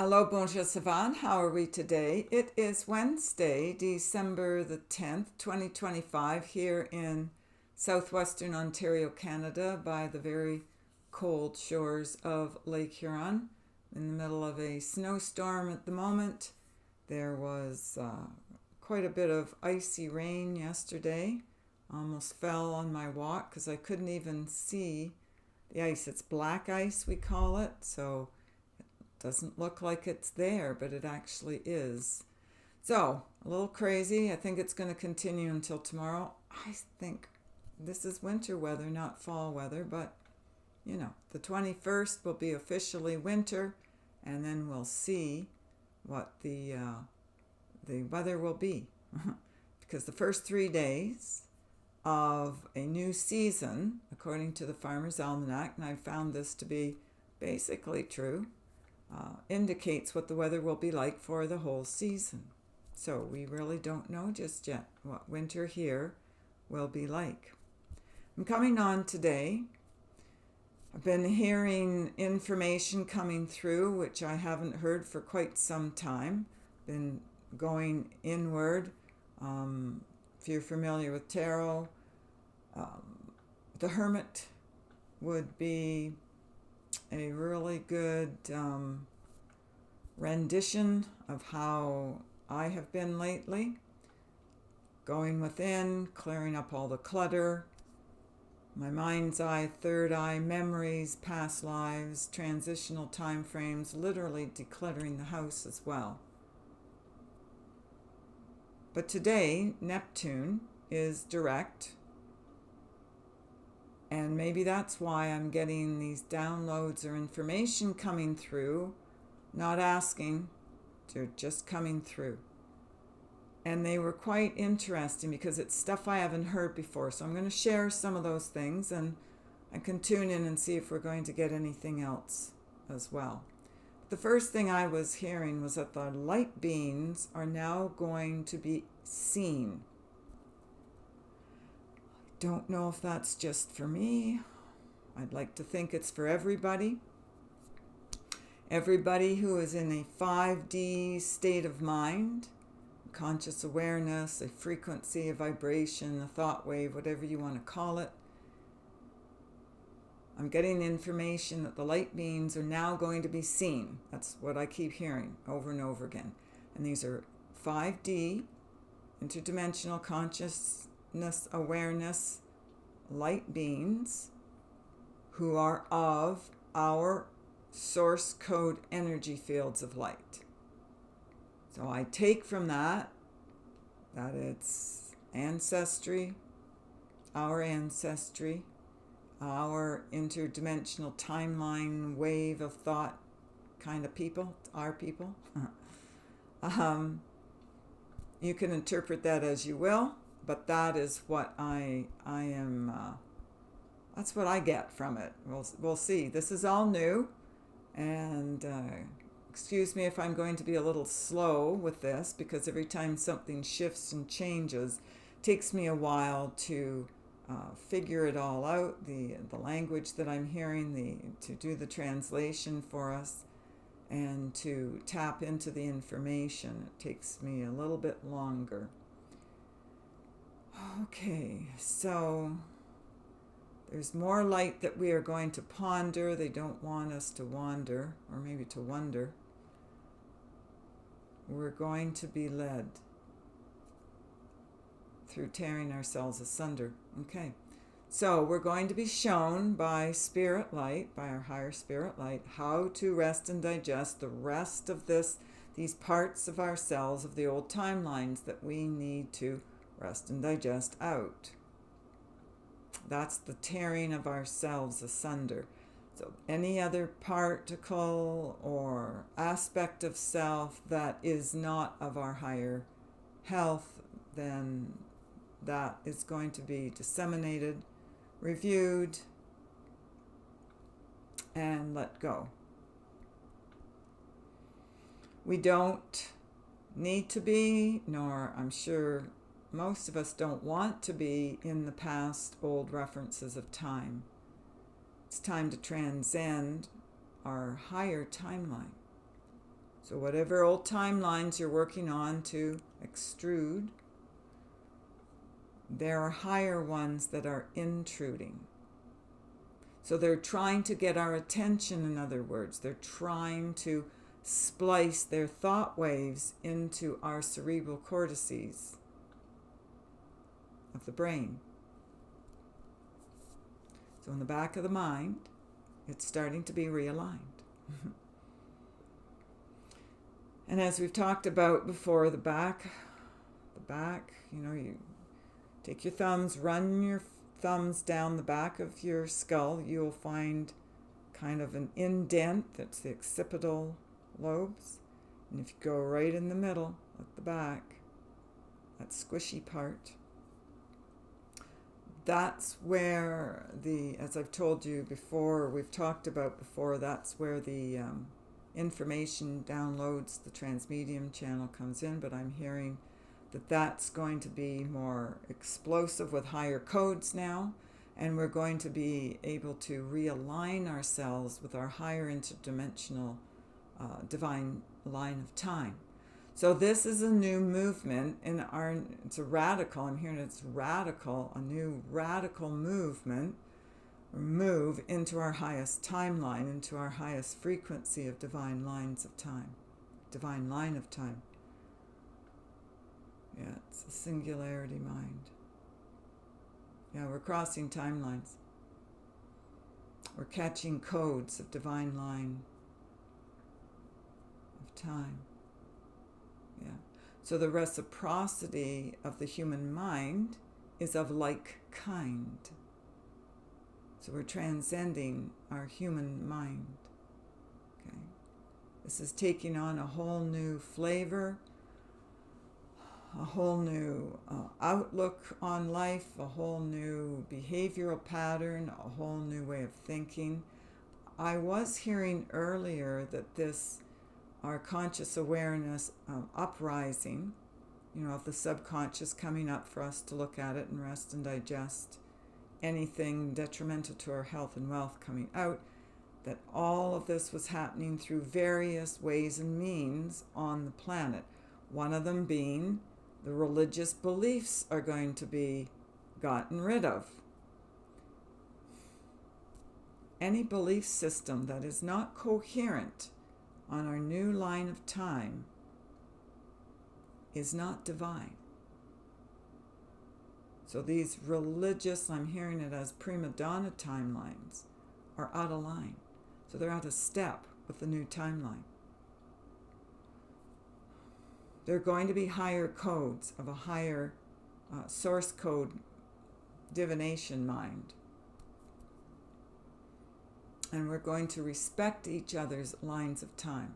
Hello, bonjour, savant. How are we today? It is Wednesday, December the 10th, 2025, here in southwestern Ontario, Canada, by the very cold shores of Lake Huron. In the middle of a snowstorm at the moment. There was quite a bit of icy rain yesterday. Almost fell on my walk because I couldn't even see the ice. It's black ice, we call it, so doesn't look like it's there, but it actually is. So, a little crazy. I think it's going to continue until tomorrow. I think this is winter weather, not fall weather, but the 21st will be officially winter, and then we'll see what the weather will be. Because the first 3 days of a new season, according to the Farmer's Almanac, and I found this to be basically true, indicates what the weather will be like for the whole season. So we really don't know just yet what winter here will be like. I'm coming on today. I've been hearing information coming through which I haven't heard for quite some time. Been going inward. If you're familiar with tarot, the Hermit would be a really good rendition of how I have been lately. Going within, clearing up all the clutter, my mind's eye, third eye, memories, past lives, transitional time frames, literally decluttering the house as well. But today, Neptune is direct, and maybe that's why I'm getting these downloads or information coming through, not asking, they're just coming through. And they were quite interesting because it's stuff I haven't heard before. So I'm going to share some of those things, and I can tune in and see if we're going to get anything else as well. The first thing I was hearing was that the light beings are now going to be seen. Don't know if that's just for me. I'd like to think it's for everybody. Everybody who is in a 5D state of mind, conscious awareness, a frequency, a vibration, a thought wave, whatever you want to call it. I'm getting information that the light beings are now going to be seen. That's what I keep hearing over and over again. And these are 5D, interdimensional consciousness, awareness, light beings who are of our source code energy fields of light. So I take from that it's ancestry, our interdimensional timeline wave of thought kind of people, our people. You can interpret that as you will, but that is what I am. That's what I get from it. We'll see. This is all new, and excuse me if I'm going to be a little slow with this, because every time something shifts and changes, it takes me a while to figure it all out. The language that I'm hearing, to do the translation for us, and to tap into the information. It takes me a little bit longer. Okay, so there's more light that we are going to ponder. They don't want us to wander, or maybe to wonder. We're going to be led through tearing ourselves asunder. Okay. So we're going to be shown by spirit light, by our higher spirit light, how to rest and digest the rest of these parts of ourselves, of the old timelines that we need to rest and digest out. That's the tearing of ourselves asunder. So any other particle or aspect of self that is not of our higher health, then that is going to be disseminated, reviewed, and let go. We don't need to be, nor I'm sure most of us don't want to be, in the past old references of time. It's time to transcend our higher timeline. So whatever old timelines you're working on to extrude, there are higher ones that are intruding. So they're trying to get our attention, in other words. They're trying to splice their thought waves into our cerebral cortices of the brain. So in the back of the mind, it's starting to be realigned. And as we've talked about before, the back, you take your thumbs, run your thumbs down the back of your skull, you'll find kind of an indent. That's the occipital lobes. And if you go right in the middle at the back, that squishy part, that's where as I've told you before, we've talked about before, that's where the information downloads, the transmedium channel comes in, but I'm hearing that's going to be more explosive with higher codes now, and we're going to be able to realign ourselves with our higher interdimensional divine line of time. So this is a new movement in it's a radical, I'm hearing it's radical, a new radical movement, or move into our highest timeline, into our highest frequency of divine lines of time, divine line of time. Yeah, it's a singularity mind. Yeah, we're crossing timelines. We're catching codes of divine line of time. Yeah. So the reciprocity of the human mind is of like kind. So we're transcending our human mind. Okay. This is taking on a whole new flavor, a whole new outlook on life, a whole new behavioral pattern, a whole new way of thinking. I was hearing earlier that our conscious awareness uprising, of the subconscious coming up for us to look at it and rest and digest anything detrimental to our health and wealth coming out, that all of this was happening through various ways and means on the planet. One of them being the religious beliefs are going to be gotten rid of. Any belief system that is not coherent on our new line of time is not divine. So these religious, I'm hearing it as prima donna timelines, are out of line. So they're out of step with the new timeline. There are going to be higher codes of a higher source code divination mind. And we're going to respect each other's lines of time.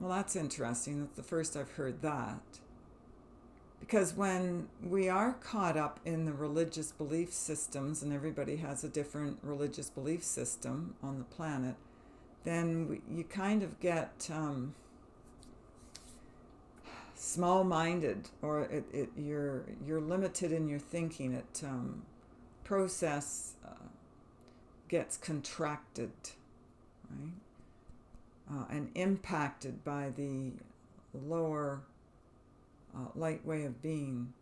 Well, that's interesting. That's the first I've heard that. Because when we are caught up in the religious belief systems, and everybody has a different religious belief system on the planet, then you kind of get small-minded, or you're limited in your thinking. It process gets contracted, right, and impacted by the lower light way of being.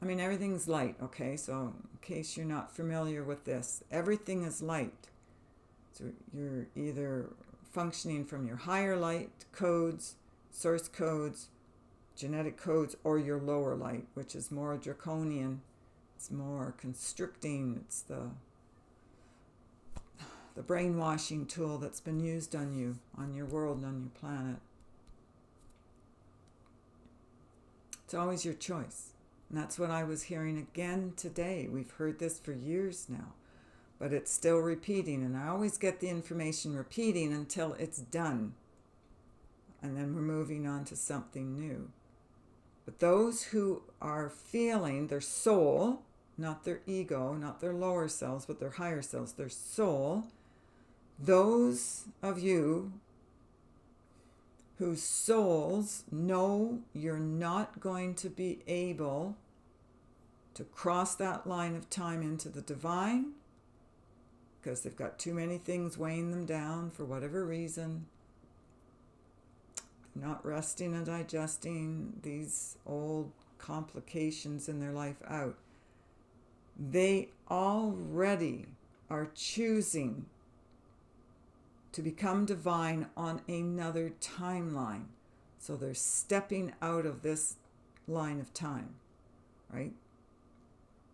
I mean, everything's light, okay? So in case you're not familiar with this, everything is light. So you're either functioning from your higher light codes, source codes, genetic codes, or your lower light, which is more draconian. It's more constricting. It's the brainwashing tool that's been used on you, on your world, and on your planet. It's always your choice. And that's what I was hearing again today. We've heard this for years now, but it's still repeating. And I always get the information repeating until it's done. And then we're moving on to something new. But those who are feeling their soul, not their ego, not their lower selves, but their higher selves, their soul, those of you whose souls know you're not going to be able to cross that line of time into the divine, because they've got too many things weighing them down for whatever reason, not resting and digesting these old complications in their life out. They already are choosing to become divine on another timeline. So they're stepping out of this line of time, right?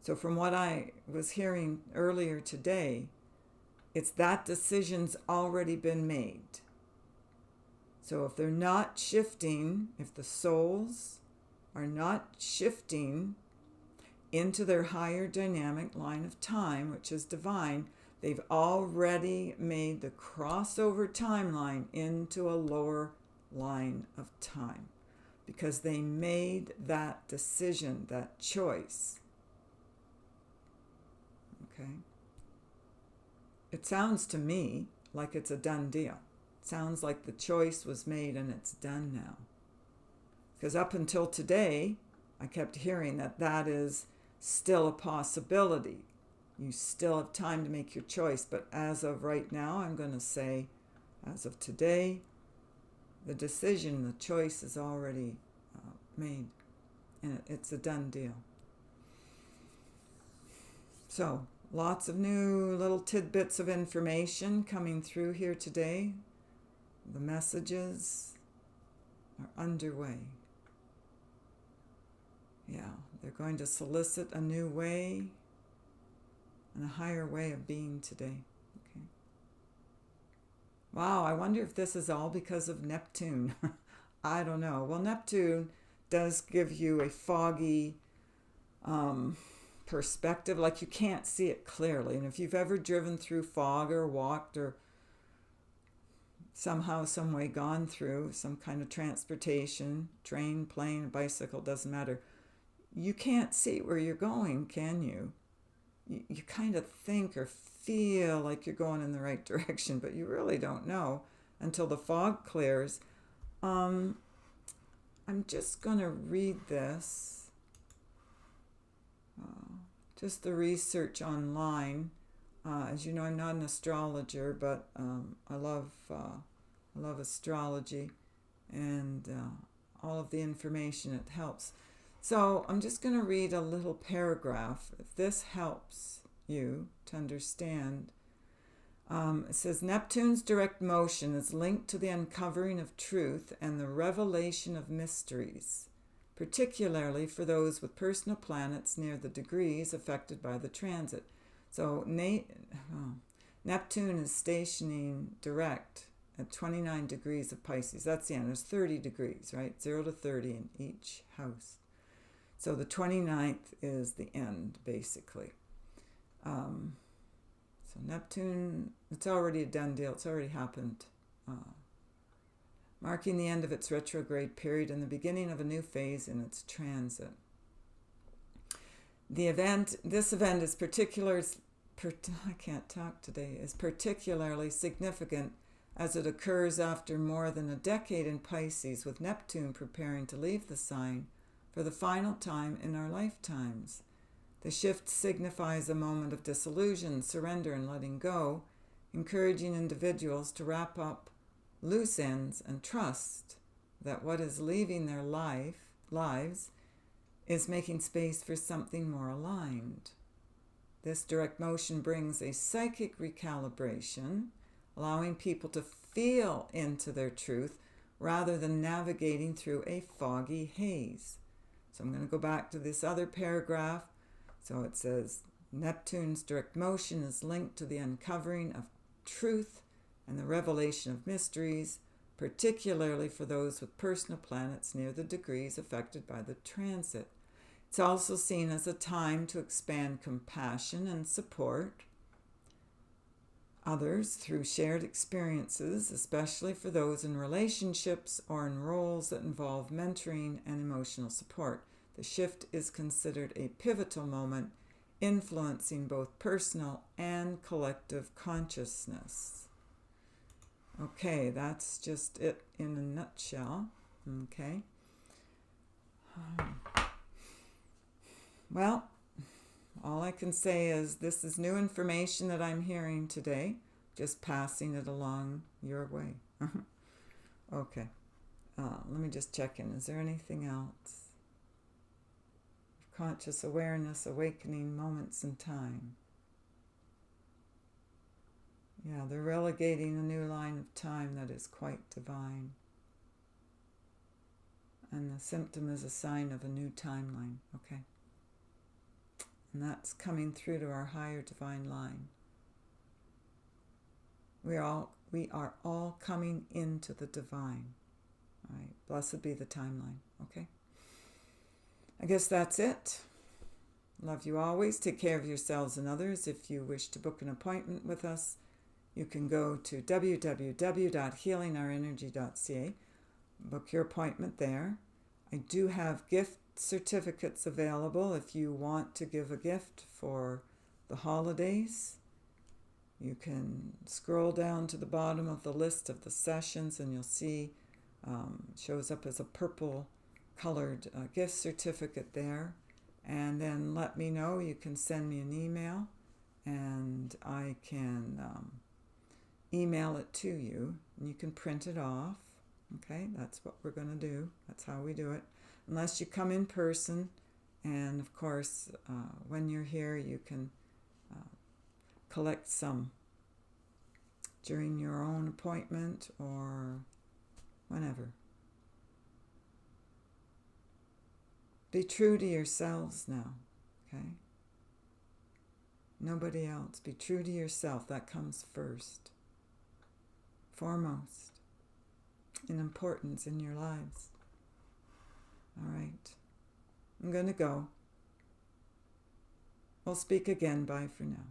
So from what I was hearing earlier today, it's that decision's already been made. So if they're not shifting, if the souls are not shifting into their higher dynamic line of time, which is divine, they've already made the crossover timeline into a lower line of time because they made that decision, that choice. Okay? It sounds to me like it's a done deal. It sounds like the choice was made and it's done now. Because up until today, I kept hearing that is still a possibility. You still have time to make your choice. But as of right now, I'm going to say, as of today, the decision, the choice is already made. And it's a done deal. So, lots of new little tidbits of information coming through here today. The messages are underway. Yeah, they're going to solicit a new way and a higher way of being today. Okay. Wow, I wonder if this is all because of Neptune. I don't know. Well, Neptune does give you a foggy perspective, like you can't see it clearly. And if you've ever driven through fog or walked or somehow, some way gone through some kind of transportation, train, plane, bicycle, doesn't matter, you can't see where you're going, can you? You kind of think or feel like you're going in the right direction, but you really don't know until the fog clears. I'm just going to read this. Just the research online. As you know, I'm not an astrologer, but I love astrology and all of the information. It helps. So I'm just going to read a little paragraph. If this helps you to understand, it says, Neptune's direct motion is linked to the uncovering of truth and the revelation of mysteries, particularly for those with personal planets near the degrees affected by the transit. So Neptune is stationing direct at 29 degrees of Pisces. That's the end. There's 30 degrees, right? 0 to 30 in each house. So the 29th is the end, basically. So Neptune, it's already a done deal. It's already happened. Marking the end of its retrograde period and the beginning of a new phase in its transit. This event is is particularly significant as it occurs after more than a decade in Pisces, with Neptune preparing to leave the sign for the final time in our lifetimes. The shift signifies a moment of disillusion, surrender, and letting go, encouraging individuals to wrap up loose ends and trust that what is leaving their lives is making space for something more aligned. This direct motion brings a psychic recalibration, allowing people to feel into their truth rather than navigating through a foggy haze. So I'm going to go back to this other paragraph. So it says, Neptune's direct motion is linked to the uncovering of truth and the revelation of mysteries, particularly for those with personal planets near the degrees affected by the transit. It's also seen as a time to expand compassion and support others through shared experiences, especially for those in relationships or in roles that involve mentoring and emotional support. The shift is considered a pivotal moment, influencing both personal and collective consciousness. Okay, that's just it in a nutshell. Okay. Well, all I can say is this is new information that I'm hearing today, just passing it along your way. Okay. Let me just check in. Is there anything else? Conscious awareness, awakening moments in time. Yeah, they're relegating a new line of time that is quite divine. And the symptom is a sign of a new timeline. Okay. And that's coming through to our higher divine line. We are all coming into the divine. All right. Blessed be the timeline. Okay. I guess that's it. Love you always. Take care of yourselves and others. If you wish to book an appointment with us, you can go to www.healingourenergy.ca. Book your appointment there. I do have gift certificates available if you want to give a gift for the holidays. You can scroll down to the bottom of the list of the sessions and you'll see shows up as a purple colored gift certificate there. And then let me know. You can send me an email and I can email it to you and you can print it off. Okay, that's what we're going to do. That's how we do it. Unless you come in person, and of course, when you're here, you can collect some during your own appointment or whenever. Be true to yourselves now, okay? Nobody else. Be true to yourself. That comes first, foremost, in importance in your lives. All right. I'm going to go. We'll speak again. Bye for now.